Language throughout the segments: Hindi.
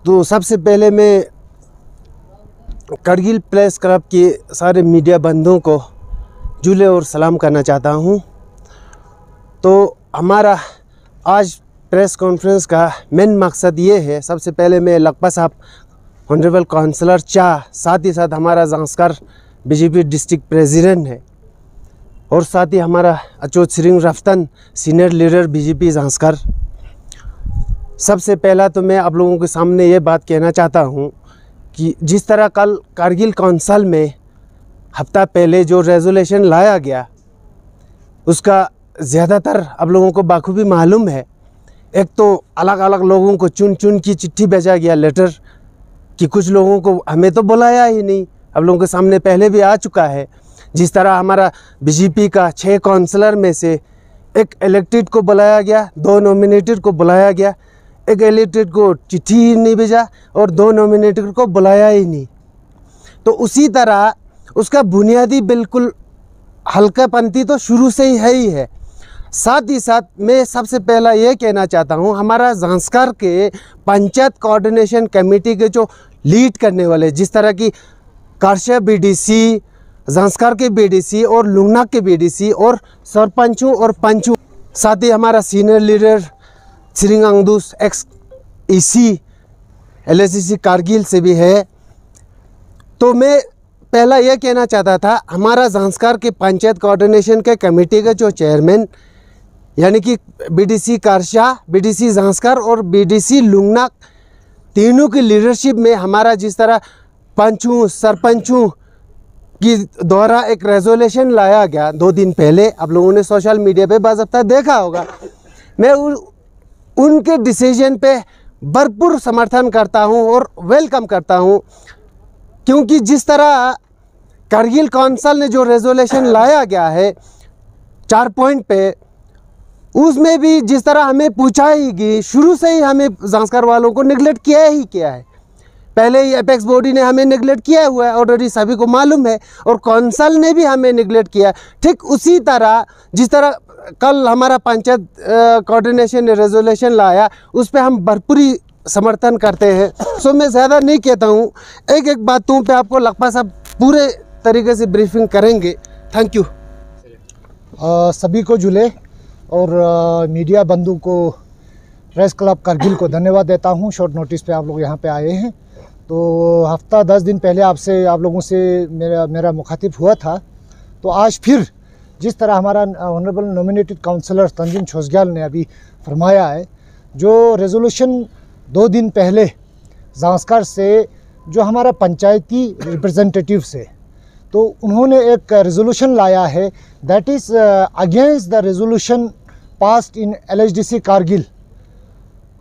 तो सबसे पहले मैं करगिल प्रेस क्लब के सारे मीडिया बंधुओं को जुले और सलाम करना चाहता हूं। तो हमारा आज प्रेस कॉन्फ्रेंस का मेन मकसद ये है, सबसे पहले मैं लकपा साहब ऑनरेबल काउंसलर चाह, साथ ही साथ हमारा ज़ांस्कर बीजेपी डिस्ट्रिक्ट प्रेसिडेंट है, और साथ ही हमारा अचोत सिरिंग रफ्तन सीनियर लीडर बीजेपी ज़ांस्कर। सबसे पहला तो मैं आप लोगों के सामने ये बात कहना चाहता हूँ कि जिस तरह कल कारगिल काउंसिल में हफ्ता पहले जो रेजोल्यूशन लाया गया, उसका ज़्यादातर आप लोगों को बाखूबी मालूम है। एक तो अलग अलग लोगों को चुन चुन की चिट्ठी भेजा गया, लेटर, कि कुछ लोगों को हमें तो बुलाया ही नहीं। आप लोगों के सामने पहले भी आ चुका है। जिस तरह हमारा बीजेपी का 6 काउंसलर में से एक इलेक्टेड को बुलाया गया, 2 नॉमिनेटेड को बुलाया गया, एक इलेक्टेड को चिट्ठी ही नहीं भेजा और 2 नॉमिनेटेड को बुलाया ही नहीं। तो उसी तरह उसका बुनियादी बिल्कुल हल्कापंथी तो शुरू से ही है। साथ ही साथ मैं सबसे पहला ये कहना चाहता हूँ, हमारा ज़ांस्कर के पंचायत कोऑर्डिनेशन कमेटी के जो लीड करने वाले, जिस तरह की कारशा बीडीसी, ज़ांस्कर के बीडीसी और लुंगनाक के बीडीसी और सरपंचों और पंचों, साथ ही हमारा सीनियर लीडर सिरिंग अंगदूस एक्स ईसी LSCC कारगिल से भी है। तो मैं पहला यह कहना चाहता था, हमारा ज़ांस्कर के पंचायत कोऑर्डिनेशन के कमेटी का जो चेयरमैन, यानी कि बीडीसी कारशा, बीडीसी ज़ांस्कर और बीडीसी लुंगनाक, तीनों की लीडरशिप में हमारा जिस तरह पंचों सरपंचों की द्वारा एक रेजोल्यूशन लाया गया 2 दिन पहले, आप लोगों ने सोशल मीडिया पे बाज़ाब्ता देखा होगा। मैं उनके डिसीजन पे भरपूर समर्थन करता हूं और वेलकम करता हूं, क्योंकि जिस तरह कारगिल काउंसिल ने जो रेजोल्यूशन लाया गया है 4 पॉइंट पे, उसमें भी जिस तरह हमें पूछा ही गई, शुरू से ही हमें ज़ांस्कर वालों को निगलेक्ट किया ही किया है। पहले ही एपेक्स बॉडी ने हमें निगलेक्ट किया हुआ है, ऑलरेडी सभी को मालूम है, और काउंसिल ने भी हमें निगलेक्ट किया। ठीक उसी तरह जिस तरह कल हमारा पंचायत कोऑर्डिनेशन ने रेजोल्यूशन लाया, उस पर हम भरपूरी समर्थन करते हैं। सो मैं ज़्यादा नहीं कहता हूँ, एक एक बातों पे आपको लकपा साहब पूरे तरीके से ब्रीफिंग करेंगे। Thank you. सभी को जुले और मीडिया बंधु को, प्रेस क्लब कारगिल को धन्यवाद देता हूँ। शॉर्ट नोटिस पे आप लोग यहाँ पे आए हैं। तो हफ्ता 10 दिन पहले आप लोगों से मेरा मुखातिब हुआ था। तो आज फिर जिस तरह हमारा ऑनरेबल नॉमिनेटेड काउंसलर तंजीम छोसग्याल ने अभी फरमाया है, जो रेजोल्यूशन 2 दिन पहले ज़ांस्कर से जो हमारा पंचायती रिप्रेजेंटेटिव से, तो उन्होंने एक रेजोल्यूशन लाया है, that is against the resolution passed in LSDC Kargil.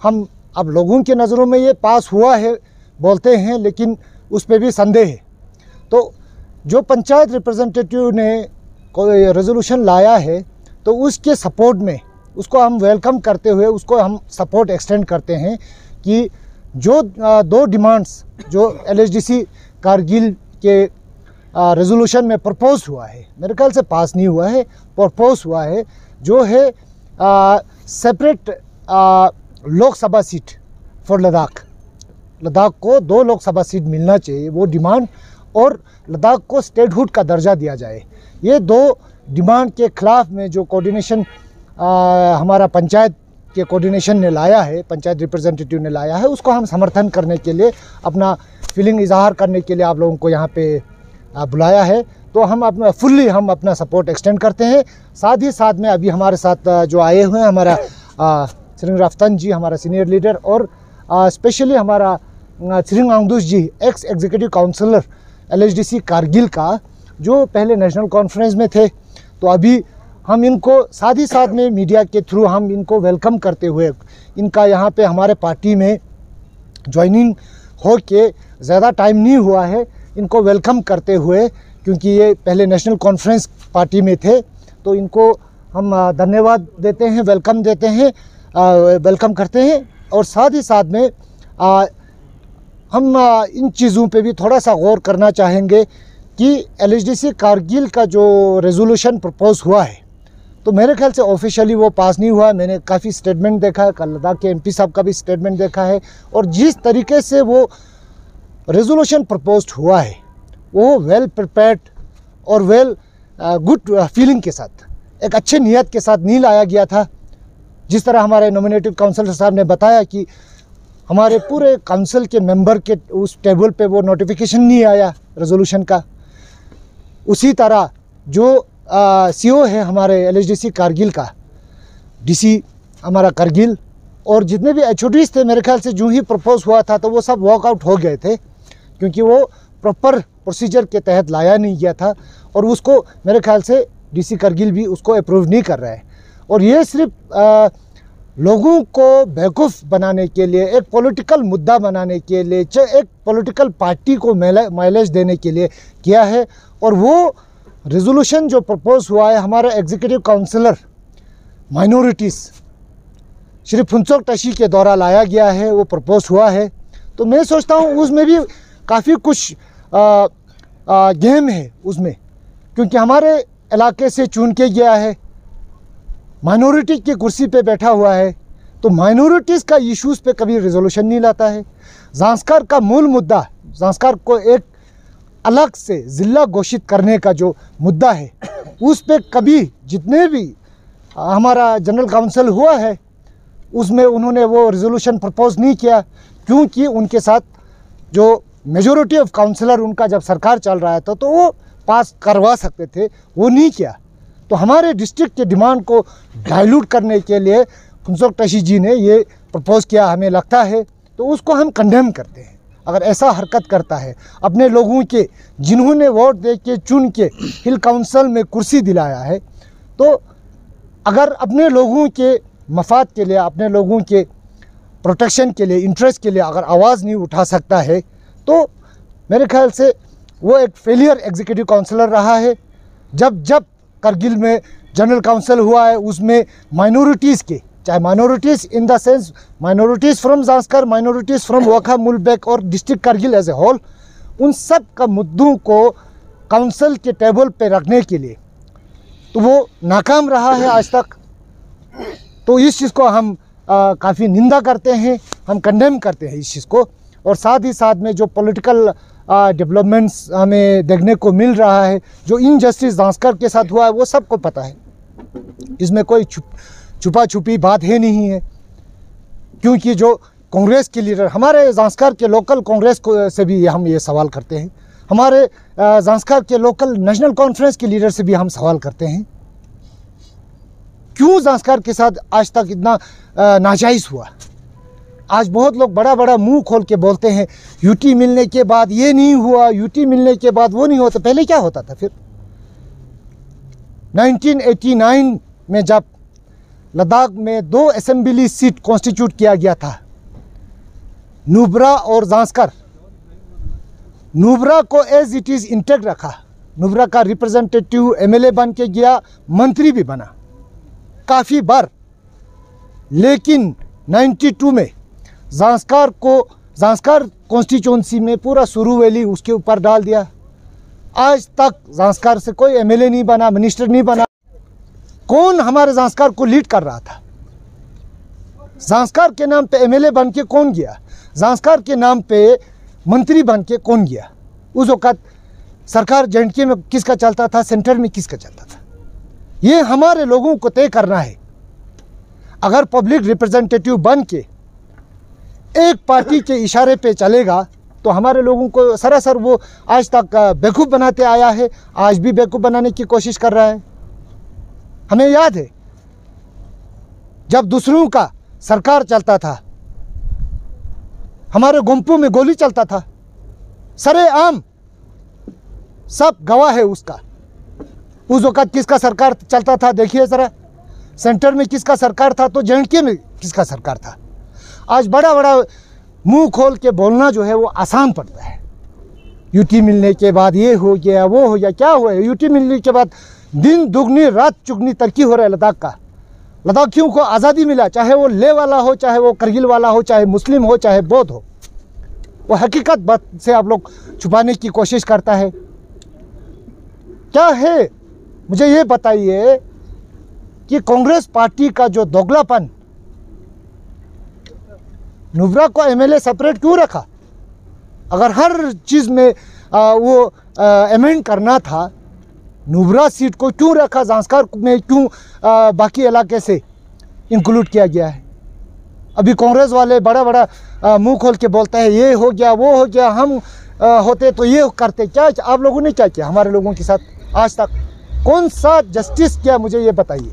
हम अब लोगों के नज़रों में ये पास हुआ है बोलते हैं, लेकिन उस पर भी संदेह है। तो जो पंचायत रिप्रेजेंटेटिव ने कोई रेजोल्यूशन लाया है, तो उसके सपोर्ट में उसको हम वेलकम करते हुए उसको हम सपोर्ट एक्सटेंड करते हैं कि जो 2 डिमांड्स जो LSDC कारगिल के रेजोल्यूशन में प्रपोज हुआ है, मेरे ख्याल से पास नहीं हुआ है, प्रपोज हुआ है, जो है separate Lok Sabha seat for Ladakh को 2 लोकसभा सीट मिलना चाहिए, वो डिमांड, और लद्दाख को स्टेटहुड का दर्जा दिया जाए। ये 2 डिमांड के खिलाफ में जो कोऑर्डिनेशन हमारा पंचायत के कोऑर्डिनेशन ने लाया है, पंचायत रिप्रेजेंटेटिव ने लाया है, उसको हम समर्थन करने के लिए, अपना फीलिंग इजहार करने के लिए आप लोगों को यहाँ पे बुलाया है। तो हम अपना सपोर्ट एक्सटेंड करते हैं। साथ ही साथ में अभी हमारे साथ जो आए हुए हैं हमारा सिरिंग रफ्तन जी, हमारा सीनियर लीडर, और स्पेशली हमारा Sering Angdus ji, ex executive councillor LSDC Kargil का, जो पहले नेशनल कॉन्फ्रेंस में थे। तो अभी हम इनको साथ ही साथ में मीडिया के थ्रू हम इनको वेलकम करते हुए, इनका यहाँ पे हमारे पार्टी में ज्वाइनिंग हो के ज़्यादा टाइम नहीं हुआ है, इनको वेलकम करते हुए, क्योंकि ये पहले नेशनल कॉन्फ्रेंस पार्टी में थे, तो इनको हम धन्यवाद देते हैं, वेलकम देते हैं, वेलकम करते हैं। और साथ ही साथ में हम इन चीज़ों पे भी थोड़ा सा गौर करना चाहेंगे कि LSDC कारगिल का जो रेजोल्यूशन प्रपोज हुआ है, तो मेरे ख्याल से ऑफिशियली वो पास नहीं हुआ। मैंने काफ़ी स्टेटमेंट देखा है, कल लद्दाख के MP साहब का भी स्टेटमेंट देखा है, और जिस तरीके से वो रेजोल्यूशन प्रपोज्ड हुआ है वो वेल प्रिपेयर्ड और वेल गुड फीलिंग के साथ, एक अच्छे नियत के साथ नहीं लाया गया था। जिस तरह हमारे नॉमिनेटिव काउंसिलर साहब ने बताया कि हमारे पूरे काउंसिल के मेंबर के उस टेबल पे वो नोटिफिकेशन नहीं आया रेजोल्यूशन का, उसी तरह जो CO है हमारे LHDC कारगिल का, DC हमारा कारगिल, और जितने भी HODs थे, मेरे ख्याल से जो ही प्रपोज हुआ था तो वो सब वॉकआउट हो गए थे, क्योंकि वो प्रॉपर प्रोसीजर के तहत लाया नहीं गया था, और उसको मेरे ख्याल से DC कारगिल भी उसको अप्रूव नहीं कर रहा है। और ये सिर्फ लोगों को बेवकूफ़ बनाने के लिए, एक पॉलिटिकल मुद्दा बनाने के लिए, एक पॉलिटिकल पार्टी को माइलेज देने के लिए किया है। और वो रेजोल्यूशन जो प्रपोज हुआ है, हमारा executive councillor minorities Shri Phunsok Tashi के द्वारा लाया गया है, वो प्रपोज हुआ है। तो मैं सोचता हूँ उसमें भी काफ़ी कुछ गेम है उसमें, क्योंकि हमारे इलाके से चुन के गया है, माइनॉरिटी की कुर्सी पे बैठा हुआ है, तो माइनॉरिटीज़ का इश्यूज़ पे कभी रिजोल्यूशन नहीं लाता है। ज़ांस्कार का मूल मुद्दा, ज़ांस्कार को एक अलग से ज़िला घोषित करने का जो मुद्दा है, उस पे कभी जितने भी हमारा जनरल काउंसिल हुआ है उसमें उन्होंने वो रिजोल्यूशन प्रपोज नहीं किया, क्योंकि उनके साथ जो मेजॉरिटी ऑफ काउंसिलर उनका जब सरकार चल रहा था तो वो पास करवा सकते थे, वो नहीं किया। तो हमारे डिस्ट्रिक्ट के डिमांड को डाइल्यूट करने के लिए फुनसोक टशी जी ने ये प्रपोज किया, हमें लगता है, तो उसको हम कंडेम करते हैं। अगर ऐसा हरकत करता है, अपने लोगों के जिन्होंने वोट दे के चुन के हिल काउंसिल में कुर्सी दिलाया है, तो अगर अपने लोगों के मफाद के लिए, अपने लोगों के प्रोटेक्शन के लिए, इंटरेस्ट के लिए अगर आवाज़ नहीं उठा सकता है, तो मेरे ख्याल से वो एक फेलियर एग्जीक्यूटिव काउंसिलर रहा है। जब जब कारगिल में जनरल काउंसिल हुआ है, उसमें माइनॉरिटीज़ के, चाहे minorities in the sense minorities from Zanskar, minorities from Wakha, Mulbek और district Kargil as a whole, उन सब का मुद्दों को काउंसिल के टेबल पे रखने के लिए तो वो नाकाम रहा है आज तक। तो इस चीज़ को हम काफ़ी निंदा करते हैं, हम कंडेम करते हैं इस चीज़ को। और साथ ही साथ में जो पॉलिटिकल डेवलपमेंट्स हमें देखने को मिल रहा है, जो इनजस्टिस ज़ांस्कर के साथ हुआ है, वो सबको पता है, इसमें कोई छुपा छुपी बात है नहीं है। क्योंकि जो कांग्रेस के लीडर, हमारे ज़ांस्कर के लोकल कांग्रेस को से भी हम ये सवाल करते हैं, हमारे ज़ांस्कर के लोकल नेशनल कॉन्फ्रेंस के लीडर से भी हम सवाल करते हैं, क्यों ज़ांस्कर के साथ आज तक इतना नाजायज़ हुआ। आज बहुत लोग बड़ा बड़ा मुंह खोल के बोलते हैं यूटी मिलने के बाद ये नहीं हुआ, यूटी मिलने के बाद वो नहीं होता। पहले क्या होता था? फिर 1989 में जब लद्दाख में 2 असेंबली सीट कॉन्स्टिट्यूट किया गया था, नुब्रा और ज़ांस्कर, नुब्रा को एज इट इज़ इंटेक्ट रखा। नुब्रा का रिप्रेजेंटेटिव MLA बन के गया, मंत्री भी बना काफ़ी बार। लेकिन 92 में ज़ांस्कर कॉन्स्टिट्यूंसी में पूरा सुरू वैली उसके ऊपर डाल दिया। आज तक ज़ांस्कर से कोई MLA नहीं बना, मिनिस्टर नहीं बना। कौन हमारे ज़ांस्कर को लीड कर रहा था? ज़ांस्कर के नाम पे MLA बन के कौन गया? ज़ांस्कर के नाम पे मंत्री बन के कौन गया? उस वक़्त सरकार JNK में किसका चलता था, सेंटर में किसका चलता था? ये हमारे लोगों को तय करना है। अगर पब्लिक रिप्रेजेंटेटिव बन के एक पार्टी के इशारे पे चलेगा तो हमारे लोगों को सरासर वो आज तक बेवकूफ़ बनाते आया है, आज भी बेवकूफ़ बनाने की कोशिश कर रहा है। हमें याद है जब दूसरों का सरकार चलता था, हमारे गोम्पू में गोली चलता था, सरेआम सब गवाह है उसका। उस वक़्त किसका सरकार चलता था देखिए ज़रा, सेंटर में किसका सरकार था, तो JNK में किसका सरकार था। आज बड़ा बड़ा मुंह खोल के बोलना जो है वो आसान पड़ता है। यूटी मिलने के बाद ये हो गया, वो हो गया, क्या हुआ है? यूटी मिलने के बाद दिन दुगनी रात चुगनी तरक्की हो रहा है लद्दाख का। लद्दाखियों को आज़ादी मिला, चाहे वो ले वाला हो, चाहे वो करगिल वाला हो, चाहे मुस्लिम हो, चाहे बौद्ध हो। वो हकीकत बात से आप लोग छुपाने की कोशिश करता है। क्या है मुझे ये बताइए कि कांग्रेस पार्टी का जो दोगलापन, नुब्रा को एमएलए सेपरेट क्यों रखा? अगर हर चीज़ में वो अमेंड करना था, नुब्रा सीट को क्यों रखा? ज़ांस्कार में क्यों बाकी इलाके से इंक्लूड किया गया है? अभी कांग्रेस वाले बड़ा बड़ा मुंह खोल के बोलते हैं ये हो गया वो हो गया, हम होते तो ये करते। क्या आप लोगों ने क्या किया हमारे लोगों के साथ? आज तक कौन सा जस्टिस किया, मुझे ये बताइए।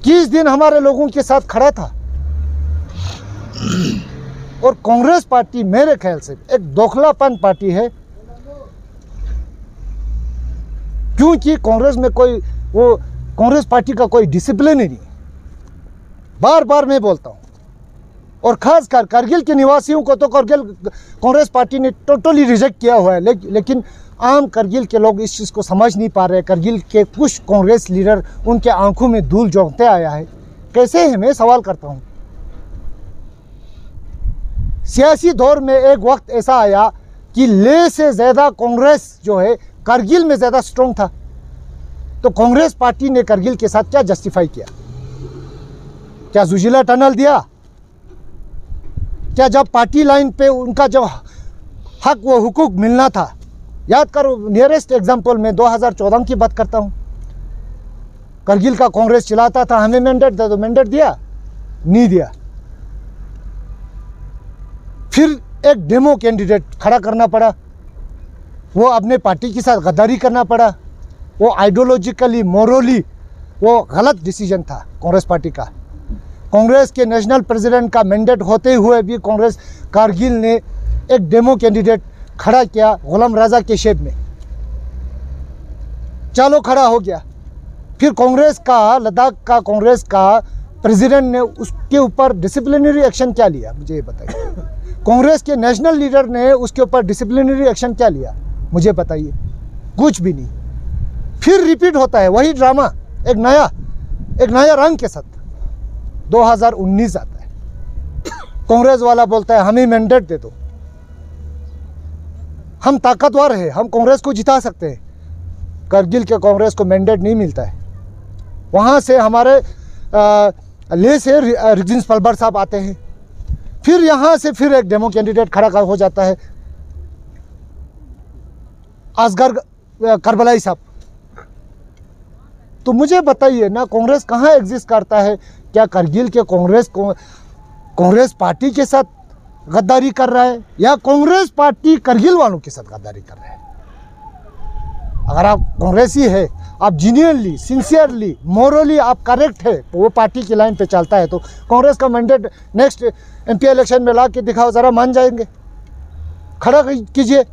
किस दिन हमारे लोगों के साथ खड़ा था? और कांग्रेस पार्टी मेरे ख्याल से एक दोखलापन पार्टी है, क्योंकि कांग्रेस में कोई वो कांग्रेस पार्टी का कोई डिसिप्लिन ही नहीं। बार बार मैं बोलता हूं, और खासकर कारगिल के निवासियों को तो कांग्रेस पार्टी ने टोटली रिजेक्ट किया हुआ है, लेकिन आम कारगिल के लोग इस चीज़ को समझ नहीं पा रहे। कारगिल के कुछ कांग्रेस लीडर, उनके आंखों में धूल झोंकते आया है। कैसे है, मैं सवाल करता हूं। सियासी दौर में एक वक्त ऐसा आया कि लेह से ज़्यादा कांग्रेस जो है कारगिल में ज़्यादा स्ट्रॉन्ग था, तो कांग्रेस पार्टी ने कारगिल के साथ क्या जस्टिफाई किया? क्या जुजिला टनल दिया? क्या जब पार्टी लाइन पे उनका जो हक वो हुकूक मिलना था, याद करो, नियरेस्ट एग्जांपल में 2014 की बात करता हूं। कारगिल का कांग्रेस चिल्लाता था हमें मैंडेट दे दो, मैंडेट दिया? नहीं दिया। फिर एक डेमो कैंडिडेट खड़ा करना पड़ा, वो अपने पार्टी के साथ गद्दारी करना पड़ा। वो आइडियोलॉजिकली, मोरली वो गलत डिसीजन था कांग्रेस पार्टी का। कांग्रेस के नेशनल प्रेसिडेंट का मैंडेट होते हुए भी कांग्रेस कारगिल ने एक डेमो कैंडिडेट खड़ा किया गुलाम रजा के शेप में। चलो खड़ा हो गया। फिर कांग्रेस का, लद्दाख का कांग्रेस का प्रेसिडेंट ने उसके ऊपर डिसिप्लिनरी एक्शन क्या लिया, मुझे ये बताइए। कांग्रेस के नेशनल लीडर ने उसके ऊपर डिसिप्लिनरी एक्शन क्या लिया, मुझे बताइए। कुछ भी नहीं। फिर रिपीट होता है वही ड्रामा एक नया रंग के साथ। 2019 आता है, कांग्रेस वाला बोलता है हमें मैंडेट दे दो, हम ताकतवर हैं, हम कांग्रेस को जिता सकते हैं। कारगिल के कांग्रेस को मैंडेट नहीं मिलता है। वहाँ से हमारे लेह से रिजिन्स पलबर साहब आते हैं, फिर यहाँ से फिर एक डेमो कैंडिडेट खड़ा हो जाता है असगर करबलाई साहब। तो मुझे बताइए ना, कांग्रेस कहाँ एग्जिस्ट करता है? क्या कारगिल के कांग्रेस पार्टी के साथ गद्दारी कर रहा है, या कांग्रेस पार्टी कारगिल वालों के साथ गद्दारी कर रहा है? अगर आप कांग्रेसी है, आप जेन्युइनली, सिंसियरली, मोरली आप करेक्ट है, वो पार्टी की लाइन पे चलता है, तो कांग्रेस का मैंडेट नेक्स्ट एमपी इलेक्शन में ला के दिखाओ, ज़रा मान जाएंगे। खड़ा कीजिए।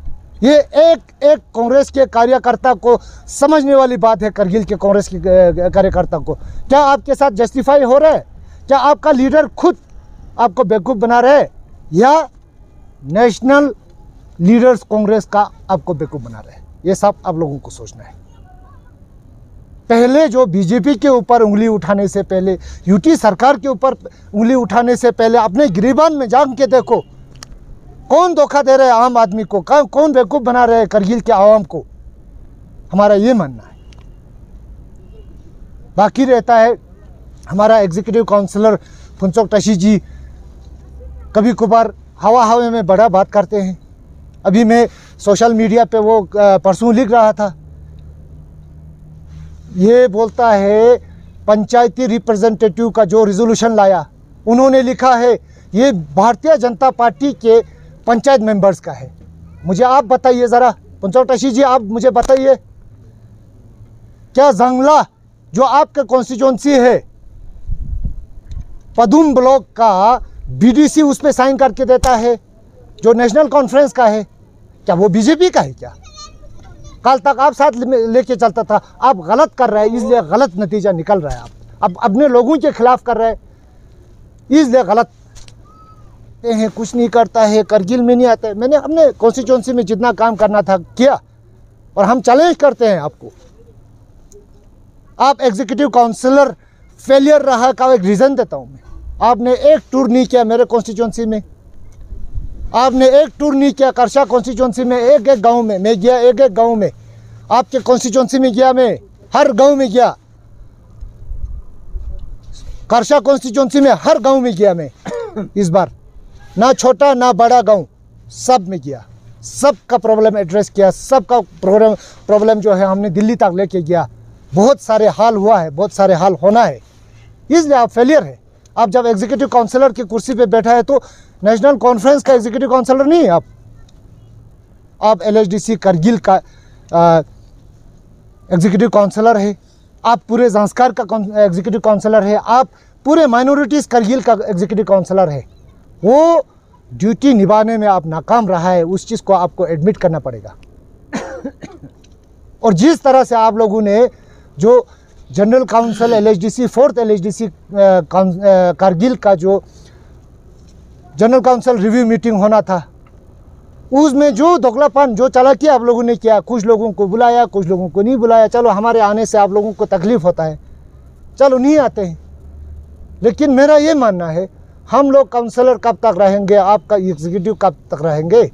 ये एक कांग्रेस के कार्यकर्ता को समझने वाली बात है। कारगिल के कांग्रेस के कार्यकर्ता को क्या आपके साथ जस्टिफाई हो रहा है? क्या आपका लीडर खुद आपको बेवकूफ़ बना रहा है, या नेशनल लीडर्स कांग्रेस का आपको बेवकूफ़ बना रहे हैं? ये सब आप लोगों को सोचना है। पहले जो बीजेपी के ऊपर उंगली उठाने से पहले, यूटी सरकार के ऊपर उंगली उठाने से पहले अपने गिरीबान में जान के देखो कौन धोखा दे रहे हैं आम आदमी को, कौन बेवकूफ़ बना रहे हैं कारगिल के आवाम को। हमारा ये मानना है। बाकी रहता है हमारा एग्जीक्यूटिव काउंसिलर फुनचोक टशी जी, कभी कभार हवा में बड़ा बात करते हैं। अभी मैं सोशल मीडिया पे वो परसों लिख रहा था, ये बोलता है पंचायती रिप्रेजेंटेटिव का जो रिजोल्यूशन लाया, उन्होंने लिखा है ये भारतीय जनता पार्टी के पंचायत मेंबर्स का है। मुझे आप बताइए ज़रा, फुनचोक टशी जी, आप मुझे बताइए, क्या जंगला जो आपका कॉन्स्टिट्यूंसी है, पदुम ब्लॉक का बीडीसी उस पर साइन करके देता है जो नेशनल कॉन्फ्रेंस का है? क्या वो बीजेपी का है? क्या कल तक आप साथ लेके चलता था? आप गलत कर रहे हैं, इसलिए गलत नतीजा निकल रहा है। आप अपने लोगों के खिलाफ कर रहे हैं, इसलिए गलत हैं। कुछ नहीं करता है, कारगिल में नहीं आता है। मैंने अपने कॉन्स्टिट्यूंसी में जितना काम करना था किया, और हम चैलेंज करते हैं आपको। आप एग्जीक्यूटिव काउंसिलर फेलियर रहा का एक रीज़न देता हूँ मैं। आपने एक टूर नहीं किया मेरे कॉन्स्टिट्यूंसी में, आपने एक टूर नहीं किया करशा कॉन्स्टिट्यूंसी में। एक गांव में मैं गया, एक गांव में आपके कॉन्स्टिट्यूंसी में गया, मैं हर गांव में गया। कारशा कॉन्स्टिट्यूंसी में हर गांव में गया मैं इस बार, ना छोटा ना बड़ा गांव, सब में गया, सबका प्रॉब्लम एड्रेस किया, सबका प्रॉब्लम जो है हमने दिल्ली तक लेके गया। बहुत सारे हाल हुआ है, बहुत सारे हाल होना है, इसलिए आप फेलियर है। आप जब एग्जीक्यूटिव काउंसलर की कुर्सी पे बैठा है तो नेशनल कॉन्फ्रेंस का एग्जीक्यूटिव काउंसलर नहीं है आप LHDC करगिल का एग्जीक्यूटिव काउंसलर है, आप पूरे ज़ांस्कार का एग्जीक्यूटिव काउंसलर है, आप पूरे माइनॉरिटीज़ करगिल का एग्जीक्यूटिव काउंसलर है। वो ड्यूटी निभाने में आप नाकाम रहा है, उस चीज़ को आपको एडमिट करना पड़ेगा। और जिस तरह से आप लोगों ने जो general council LHDC 4th LHDC Kargil का जो जनरल काउंसिल रिव्यू मीटिंग होना था, उसमें जो दोगलापन जो चालाकी आप लोगों ने किया, कुछ लोगों को बुलाया, कुछ लोगों को नहीं बुलाया। चलो हमारे आने से आप लोगों को तकलीफ़ होता है, चलो नहीं आते हैं, लेकिन मेरा ये मानना है हम लोग काउंसलर कब तक रहेंगे, आपका एग्जीक्यूटिव कब तक रहेंगे।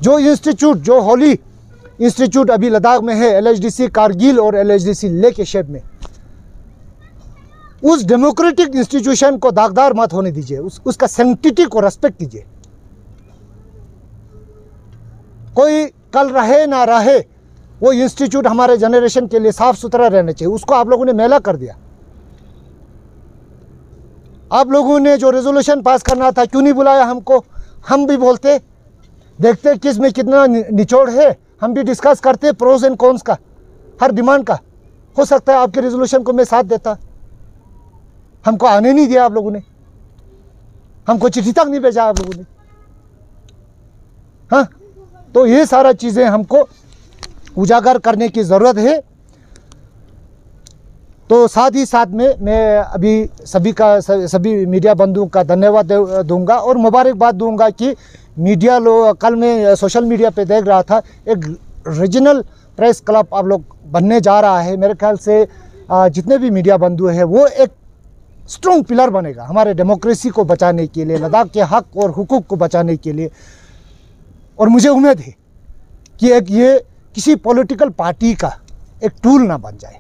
जो इंस्टीट्यूट, जो होली इंस्टीट्यूट अभी लद्दाख में है, LHDC कारगिल और LHDC लेह के शेप में, उस डेमोक्रेटिक इंस्टीट्यूशन को दागदार मत होने दीजिए, उसका सैंक्टिटी को रेस्पेक्ट कीजिए। कोई कल रहे ना रहे, वो इंस्टीट्यूट हमारे जनरेशन के लिए साफ सुथरा रहना चाहिए, उसको आप लोगों ने मैला कर दिया। आप लोगों ने जो रेजोल्यूशन पास करना था क्यों नहीं बुलाया हमको? हम भी बोलते, देखते किस में कितना निचोड़ है, हम भी डिस्कस करते प्रोज एंड कॉन्स का, हर डिमांड का। हो सकता है आपके रेजोल्यूशन को मैं साथ देता। हमको आने नहीं दिया आप लोगों ने, हमको चिट्ठी तक नहीं भेजा आप लोगों ने। हाँ, तो ये सारा चीज़ें हमको उजागर करने की ज़रूरत है। तो साथ ही साथ में मैं अभी सभी मीडिया बंधुओं का धन्यवाद दूंगा और मुबारकबाद दूंगा कि मीडिया लोग, कल मैं सोशल मीडिया पे देख रहा था, एक रीजनल प्रेस क्लब आप लोग बनने जा रहा है। मेरे ख्याल से जितने भी मीडिया बंधु हैं वो एक स्ट्रॉन्ग पिलर बनेगा हमारे डेमोक्रेसी को बचाने के लिए, लद्दाख के हक और हुकूक को बचाने के लिए। और मुझे उम्मीद है कि एक ये किसी पॉलिटिकल पार्टी का एक टूल ना बन जाए,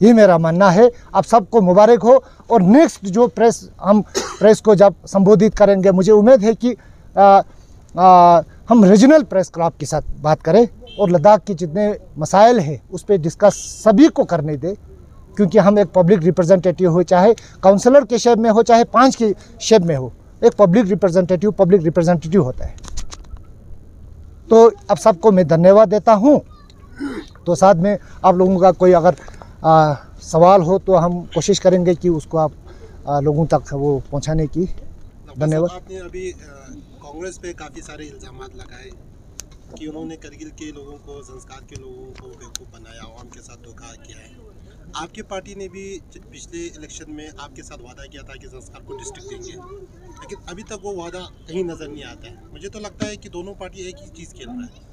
ये मेरा मानना है। आप सबको मुबारक हो। और नेक्स्ट जो हम प्रेस को जब संबोधित करेंगे, मुझे उम्मीद है कि हम रीजनल प्रेस क्लब के साथ बात करें और लद्दाख के जितने मसाइल हैं उस पर डिस्कस सभी को करने दें, क्योंकि हम एक पब्लिक रिप्रेजेंटेटिव हो, चाहे काउंसलर के शेप में हो, चाहे 5 के शेप में हो, एक पब्लिक रिप्रेजेंटेटिव होता है। तो अब सबको मैं धन्यवाद देता हूँ। तो साथ में आप लोगों का कोई अगर सवाल हो तो हम कोशिश करेंगे कि उसको आप लोगों तक वो पहुंचाने की। धन्यवाद। आपने अभी कांग्रेस पे काफ़ी सारे इल्ज़ाम लगाए कि उन्होंने करगिल के लोगों को, संस्कार के लोगों को बेवकूफ़ बनाया, आवाम के साथ धोखा किया है। आपकी पार्टी ने भी पिछले इलेक्शन में आपके साथ वादा किया था कि संस्कार को डिस्ट्रिक्ट देंगे, लेकिन अभी तक वो वादा कहीं नज़र नहीं आता है। मुझे तो लगता है कि दोनों पार्टी एक ही चीज़ खेल रहा है।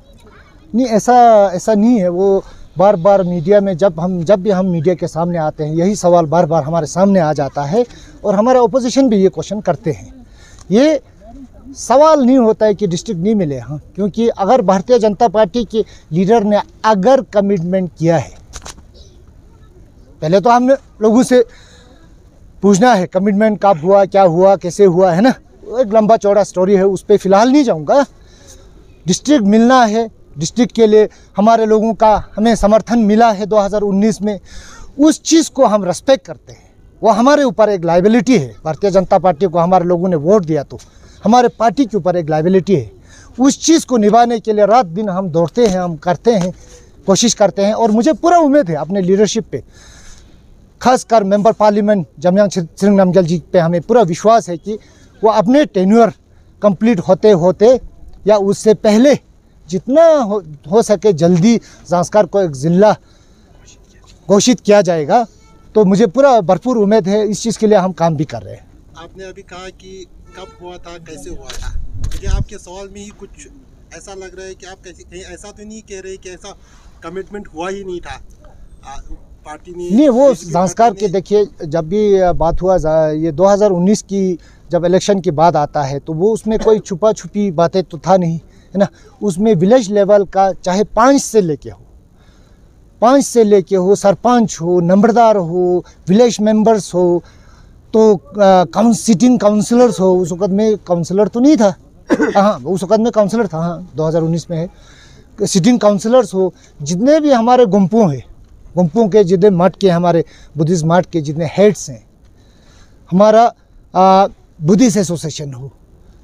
नहीं, ऐसा नहीं है। वो बार बार मीडिया में जब भी हम मीडिया के सामने आते हैं, यही सवाल बार बार हमारे सामने आ जाता है और हमारे ओपोजिशन भी ये क्वेश्चन करते हैं। ये सवाल नहीं होता है कि डिस्ट्रिक्ट नहीं मिले। हाँ, क्योंकि अगर भारतीय जनता पार्टी के लीडर ने अगर कमिटमेंट किया है, पहले तो हमने लोगों से पूछना है कमिटमेंट कब हुआ, क्या हुआ, कैसे हुआ, है ना। एक लंबा चौड़ा स्टोरी है, उस पर फ़िलहाल नहीं जाऊँगा। डिस्ट्रिक्ट मिलना है, डिस्ट्रिक्ट के लिए हमारे लोगों का हमें समर्थन मिला है 2019 में, उस चीज़ को हम रेस्पेक्ट करते हैं। वो हमारे ऊपर एक लाइबिलिटी है। भारतीय जनता पार्टी को हमारे लोगों ने वोट दिया तो हमारे पार्टी के ऊपर एक लाइबिलिटी है। उस चीज़ को निभाने के लिए रात दिन हम दौड़ते हैं, हम करते हैं, कोशिश करते हैं। और मुझे पूरा उम्मीद है अपने लीडरशिप पे, खासकर मेंबर पार्लियामेंट जमयांग छिरिंग नामग्याल जी पे हमें पूरा विश्वास है कि वो अपने टेन्योर कंप्लीट होते होते या उससे पहले जितना हो सके जल्दी ज़ांस्कार को एक ज़िला घोषित किया जाएगा। तो मुझे पूरा भरपूर उम्मीद है, इस चीज़ के लिए हम काम भी कर रहे हैं। आपने अभी कहा कि कब हुआ था, कैसे हुआ था, मुझे आपके सवाल में ही कुछ ऐसा लग रहा है कि आप कहीं ऐसा तो नहीं कह रहे कि ऐसा कमिटमेंट हुआ ही नहीं था पार्टी ने। नहीं, वो ज़ांस्कार के देखिए, जब भी बात हुआ ये 2019 की जब इलेक्शन के बाद आता है तो वो उसमें कोई छुपा छुपी बातें तो था नहीं, है ना। उसमें विलेज लेवल का चाहे 5 से लेके हो, 5 से लेके हो, सरपंच हो, नंबरदार हो, विलेज मेंबर्स हो, तो सिटिंग काउंसलर्स हो। उस वक़्त में काउंसलर तो नहीं था, हाँ उस वक़्त में काउंसलर था, हाँ 2019 में है। सिटिंग काउंसलर्स हो, जितने भी हमारे गुम्पों के जितने मठ के, हमारे बुद्धिस्ट मठ के जितने हेड्स हैं, हमारा बुद्धिस्ट एसोसिएशन हो,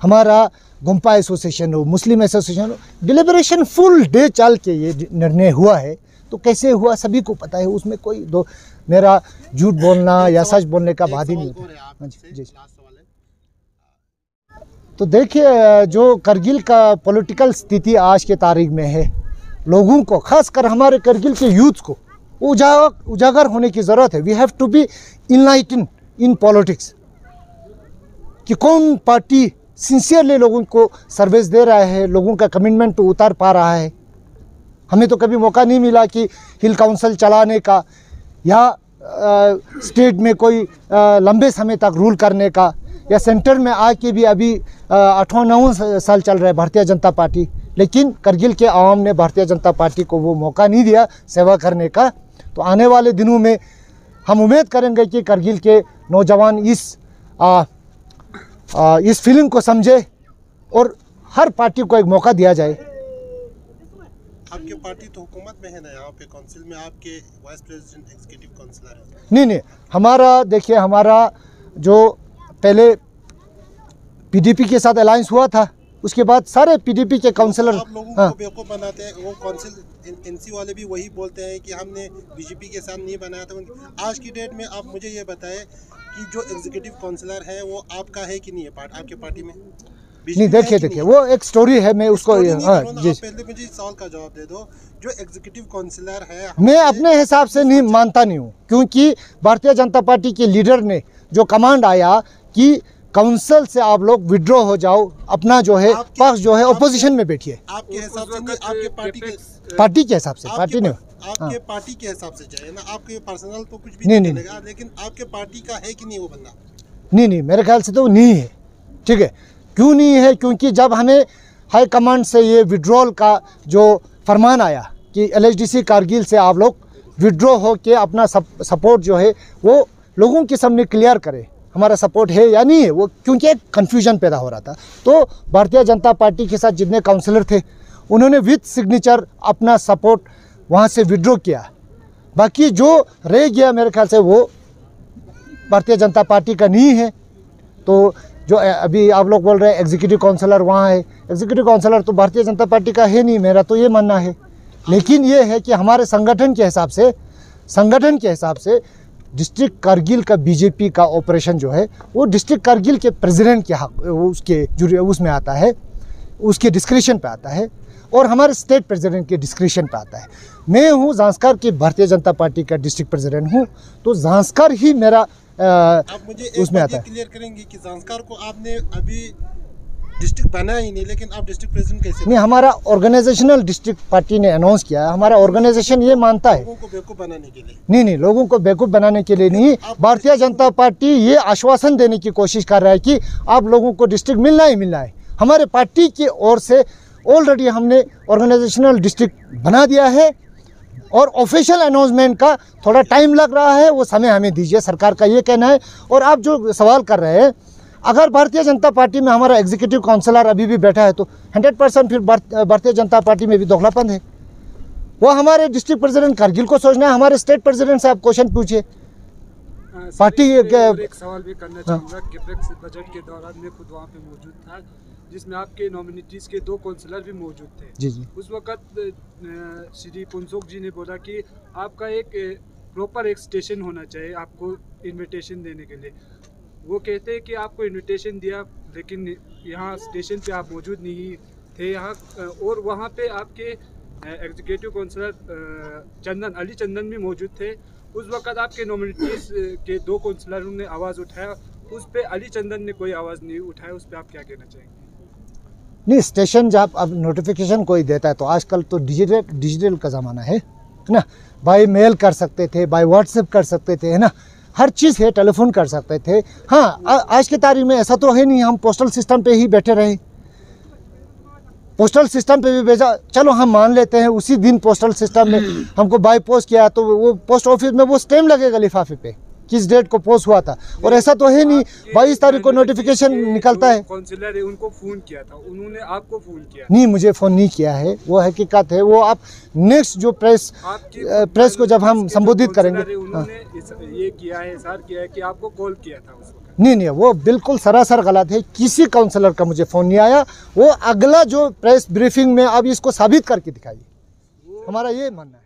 हमारा गुम्पा एसोसिएशन हो, मुस्लिम एसोसिएशन हो, डिलिबरेशन फुल डे चल के ये निर्णय हुआ है। तो कैसे हुआ सभी को पता है, उसमें कोई मेरा झूठ बोलना या सच बोलने का बात ही नहीं होता। जी। तो देखिए, जो करगिल का पॉलिटिकल स्थिति आज के तारीख में है, लोगों को, खासकर हमारे करगिल के यूथ को उजागर होने की ज़रूरत है। We have to be enlighten in politics कि कौन पार्टी सिंसियरली लोगों को सर्विस दे रहा है, लोगों का कमिटमेंट उतार पा रहा है। हमें तो कभी मौका नहीं मिला कि हिल काउंसिल चलाने का या स्टेट में कोई लंबे समय तक रूल करने का, या सेंटर में आके भी अभी 8वां-9वां साल चल रहा है भारतीय जनता पार्टी, लेकिन करगिल के आवाम ने भारतीय जनता पार्टी को वो मौका नहीं दिया सेवा करने का। तो आने वाले दिनों में हम उम्मीद करेंगे कि करगिल के नौजवान इस फीलिंग को समझे और हर पार्टी को एक मौका दिया जाए। आपकी पार्टी तो हुकूमत में है ना, यहाँ पे काउंसिल में आपके वाइस प्रेसिडेंट एग्जीक्यूटिव काउंसिलर हैं। नहीं, हमारा देखिए, हमारा जो पहले पीडीपी के साथ अलायंस हुआ था, उसके बाद सारे पीडीपी के काउंसिलर आप लोगों को बेवकूफ़ बनाते हैं। वो काउंसिल एनसी वाले भी वही बोलते हैं कि हमने बीजेपी के साथ नहीं बनाया था। आज की डेट में आप मुझे ये बताएं कि जो एग्जीक्यूटिव काउंसिलर है वो आपका है कि नहीं है आपके पार्टी में? नहीं, देखिए वो एक स्टोरी है, मैं उसको जी पहले मुझे इस सवाल का जवाब दे दो। जो एग्जीक्यूटिव काउंसिलर है, मैं अपने हिसाब से नहीं मानता नहीं हूँ, क्योंकि भारतीय जनता पार्टी के लीडर ने जो कमांड आया कि काउंसिल से आप लोग विड्रॉ हो जाओ, अपना जो है पक्ष जो है ओपोजिशन में बैठिए। आपके हिसाब से नहीं, आपके पार्टी के हिसाब से, पार्टी ने आपके पार्टी के हिसाब से चाहिए ना, आपके पर्सनल तो कुछ भी नहीं चलेगा, लेकिन आपके पार्टी का है कि नहीं वो बंदा? नहीं, मेरे ख्याल से तो नहीं है। ठीक है, क्यों नहीं है? क्योंकि जब हमें हाई कमांड से ये विड्रॉल का जो फरमान आया कि LHDC कारगिल से आप लोग विड्रॉ हो के अपना सपोर्ट जो है वो लोगों के सामने क्लियर करें, हमारा सपोर्ट है या नहीं है वो, क्योंकि एक कन्फ्यूजन पैदा हो रहा था। तो भारतीय जनता पार्टी के साथ जितने काउंसिलर थे, उन्होंने विद सिग्नेचर अपना सपोर्ट वहाँ से विड्रॉ किया। बाकी जो रह गया मेरे ख्याल से वो भारतीय जनता पार्टी का नहीं है। तो जो अभी आप लोग बोल रहे हैं एग्जीक्यूटिव काउंसिलर वहाँ है, एग्जीक्यूटिव काउंसिलर तो भारतीय जनता पार्टी का है नहीं, मेरा तो ये मानना है। लेकिन ये है कि हमारे संगठन के हिसाब से डिस्ट्रिक्ट कारगिल का बीजेपी का ऑपरेशन जो है वो डिस्ट्रिक्ट कारगिल के प्रेसिडेंट के हक उसके उसमें आता है, उसके डिस्क्रिप्शन पे आता है, और हमारे स्टेट प्रेसिडेंट के डिस्क्रिप्शन पे आता है। मैं हूँ जांस्कर की भारतीय जनता पार्टी का डिस्ट्रिक्ट प्रेसिडेंट हूँ, तो जांस्कर ही मेरा आप मुझे एक उसमें बात आता है। क्लियर करेंगे कि जांस्कर को आपने अभी डिस्ट्रिक्ट बनाया ही नहीं, लेकिन आप डिस्ट्रिक्ट प्रेसिडेंट कैसे? नहीं, हमारा ऑर्गेनाइजेशनल डिस्ट्रिक्ट पार्टी ने अनाउंस किया है, हमारा ऑर्गेनाइजेशन ये मानता है। लोगों को बेवकूफ़ बनाने के लिए नहीं, लोगों को बेवकूफ़ बनाने के लिए नहीं। भारतीय जनता पार्टी ये आश्वासन देने की कोशिश कर रहा है कि आप लोगों को डिस्ट्रिक्ट मिलना ही मिलना है। हमारे पार्टी की ओर से ऑलरेडी हमने ऑर्गेनाइजेशनल डिस्ट्रिक्ट बना दिया है, और ऑफिशियल अनाउंसमेंट का थोड़ा टाइम लग रहा है, वो समय हमें दीजिए, सरकार का ये कहना है। और आप जो सवाल कर रहे हैं, अगर भारतीय जनता पार्टी में हमारा एग्जीक्यूटिव काउंसिलर अभी भी बैठा है तो 100% फिर भारतीय जनता पार्टी में भी दोगलापन है। वो हमारे डिस्ट्रिक्ट प्रेसिडेंट कारगिल को सोचना है, हमारे स्टेट प्रेसिडेंट से आप क्वेश्चन पूछिए। पार्टी एक सवाल भी करना चाहूँगा। किपेक्स बजट के दौरान मैं खुद वहाँ पे मौजूद था, जिसमें आपके नॉमिनेटीज़ के 2 काउंसलर भी मौजूद थे। जी। उस वक्त श्री पुनसोक जी ने बोला कि आपका एक प्रॉपर एक स्टेशन होना चाहिए आपको इनविटेशन देने के लिए। वो कहते हैं कि आपको इनविटेशन दिया, लेकिन यहाँ स्टेशन पे आप मौजूद नहीं थे यहाँ, और वहाँ पे आपके एग्जीक्यूटिव काउंसलर अली चंदन भी मौजूद थे। उस वक्त आपके नॉमिनेटीज़ के 2 काउंसलरों ने आवाज़ उठाया, उस पर अली चंदन ने कोई आवाज़ नहीं उठाया। उस पर आप क्या कहना चाहेंगे? नहीं, स्टेशन जब अब नोटिफिकेशन कोई देता है तो आजकल तो डिजिटल का ज़माना है ना, बाय मेल कर सकते थे, बाय व्हाट्सएप कर सकते थे, है ना, हर चीज़ है, टेलीफोन कर सकते थे। हाँ, आज की तारीख में ऐसा तो है नहीं हम पोस्टल सिस्टम पे ही बैठे रहे। पोस्टल सिस्टम पे भी भेजा, चलो हम मान लेते हैं उसी दिन पोस्टल सिस्टम में हमको बाई पोस्ट किया, तो वो पोस्ट ऑफिस में वो स्टैम्प लगेगा लिफाफे पे किस डेट को पोस्ट हुआ था, और ऐसा तो है नहीं 22 तारीख को नोटिफिकेशन निकलता है। काउंसलर है, उनको फ़ोन किया था, उन्होंने आपको फ़ोन किया? नहीं, मुझे फ़ोन नहीं किया है, वो हकीकत है। वो आप नेक्स्ट जो प्रेस को जब हम संबोधित करेंगे, उन्होंने ये किया है, इशारा किया है कि आपको कॉल किया था उस वक्त। नहीं, वो बिल्कुल सरासर गलत है। किसी काउंसलर का मुझे फ़ोन नहीं आया। वो अगला जो प्रेस ब्रीफिंग में अब इसको साबित करके दिखाइए, हमारा ये मानना है।